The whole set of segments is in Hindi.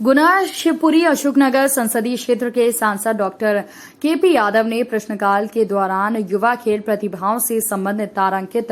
गुना शिवपुरी अशोकनगर संसदीय क्षेत्र के सांसद डॉक्टर केपी यादव ने प्रश्नकाल के दौरान युवा खेल प्रतिभाओं से संबंधित तारांकित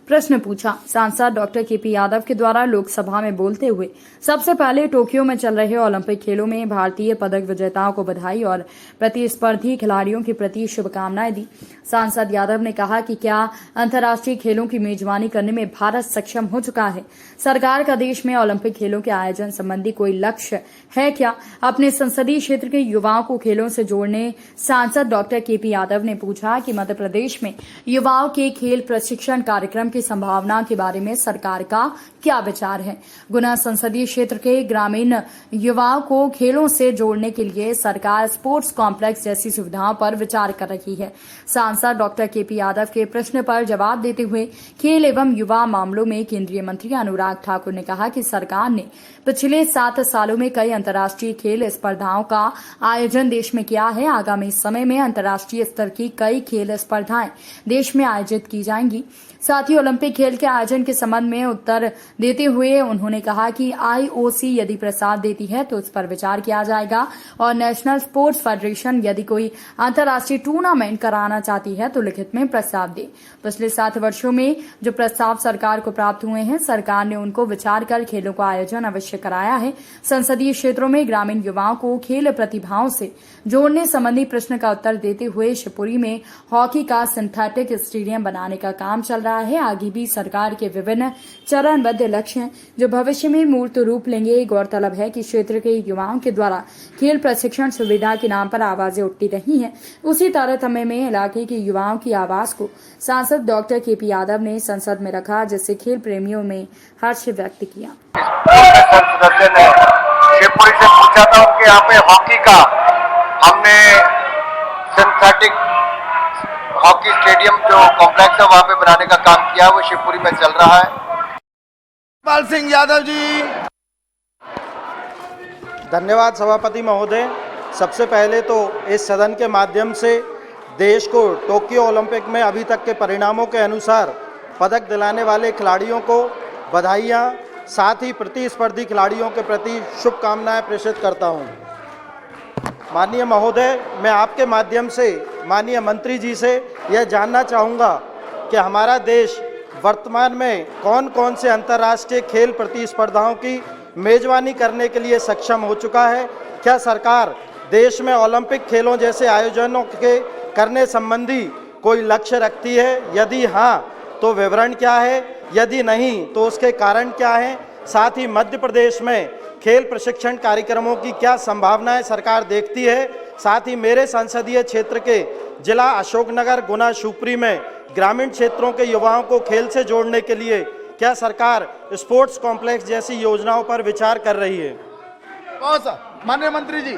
प्रश्न पूछा। सांसद डॉक्टर केपी यादव के द्वारा लोकसभा में बोलते हुए सबसे पहले टोक्यो में चल रहे ओलंपिक खेलों में भारतीय पदक विजेताओं को बधाई और प्रतिस्पर्धी खिलाड़ियों के प्रति शुभकामनाएं दी। सांसद यादव ने कहा कि क्या अंतर्राष्ट्रीय खेलों की मेजबानी करने में भारत सक्षम हो चुका है? सरकार का देश में ओलंपिक खेलों के आयोजन संबंधी कोई लक्ष्य है क्या? अपने संसदीय क्षेत्र के युवाओं को खेलों से जोड़ने सांसद डॉक्टर केपी यादव ने पूछा कि मध्य प्रदेश में युवाओं के खेल प्रशिक्षण कार्यक्रम की संभावना के बारे में सरकार का क्या विचार है। गुना संसदीय क्षेत्र के ग्रामीण युवाओं को खेलों से जोड़ने के लिए सरकार स्पोर्ट्स कॉम्प्लेक्स जैसी सुविधाओं पर विचार कर रही है। सांसद डॉक्टर केपी यादव के प्रश्न पर जवाब देते हुए खेल एवं युवा मामलों में केंद्रीय मंत्री अनुराग ठाकुर ने कहा कि सरकार ने पिछले 7 सालों में कई अंतर्राष्ट्रीय खेल स्पर्धाओं का आयोजन देश में किया है। आगामी समय में अंतर्राष्ट्रीय स्तर की कई खेल स्पर्धाएं देश में आयोजित की जाएंगी। साथ ही ओलंपिक खेल के आयोजन के संबंध में उत्तर देते हुए उन्होंने कहा कि आईओसी यदि प्रस्ताव देती है तो उस पर विचार किया जाएगा और नेशनल स्पोर्ट्स फेडरेशन यदि कोई अंतर्राष्ट्रीय टूर्नामेंट कराना चाहती है तो लिखित में प्रस्ताव दे। पिछले 7 वर्षों में जो प्रस्ताव सरकार को प्राप्त हुए हैं, सरकार ने उनको विचार कर खेलों का आयोजन अवश्य कराया है। संसदीय क्षेत्रों में ग्रामीण युवाओं को खेल प्रतिभाओं से जोड़ने संबंधी प्रश्न का उत्तर देते हुए शिवपुरी में हॉकी का सिंथेटिक स्टेडियम बनाने का काम चल रहा है। आगे भी सरकार के विभिन्न चरणबद्ध लक्ष्य हैं जो भविष्य में मूर्त रूप लेंगे। गौरतलब है कि क्षेत्र के युवाओं के द्वारा खेल प्रशिक्षण सुविधा के नाम पर आवाजें उठती रही हैं। उसी तारतम्य में इलाके के युवाओं की आवाज को सांसद डॉक्टर केपी यादव ने संसद में रखा, जिससे खेल प्रेमियों में हर्ष व्यक्त किया। शिवपुरी से पूछा था कि यहाँ पे हॉकी का हमने सिंथेटिक हॉकी स्टेडियम जो कॉम्प्लेक्स है वहाँ पे बनाने का काम किया, वो शिवपुरी में चल रहा है। पाल सिंह यादव जी। धन्यवाद सभापति महोदय। सबसे पहले तो इस सदन के माध्यम से देश को टोक्यो ओलंपिक में अभी तक के परिणामों के अनुसार पदक दिलाने वाले खिलाड़ियों को बधाइयाँ, साथ ही प्रतिस्पर्धी खिलाड़ियों के प्रति शुभकामनाएं प्रेषित करता हूं। माननीय महोदय, मैं आपके माध्यम से माननीय मंत्री जी से यह जानना चाहूँगा कि हमारा देश वर्तमान में कौन कौन से अंतर्राष्ट्रीय खेल प्रतिस्पर्धाओं की मेजबानी करने के लिए सक्षम हो चुका है। क्या सरकार देश में ओलंपिक खेलों जैसे आयोजनों के करने संबंधी कोई लक्ष्य रखती है? यदि हाँ तो विवरण क्या है, यदि नहीं तो उसके कारण क्या हैं? साथ ही मध्य प्रदेश में खेल प्रशिक्षण कार्यक्रमों की क्या संभावनाएं सरकार देखती है? साथ ही मेरे संसदीय क्षेत्र के जिला अशोकनगर गुना शिवपुरी में ग्रामीण क्षेत्रों के युवाओं को खेल से जोड़ने के लिए क्या सरकार स्पोर्ट्स कॉम्प्लेक्स जैसी योजनाओं पर विचार कर रही है? माननीय मंत्री जी।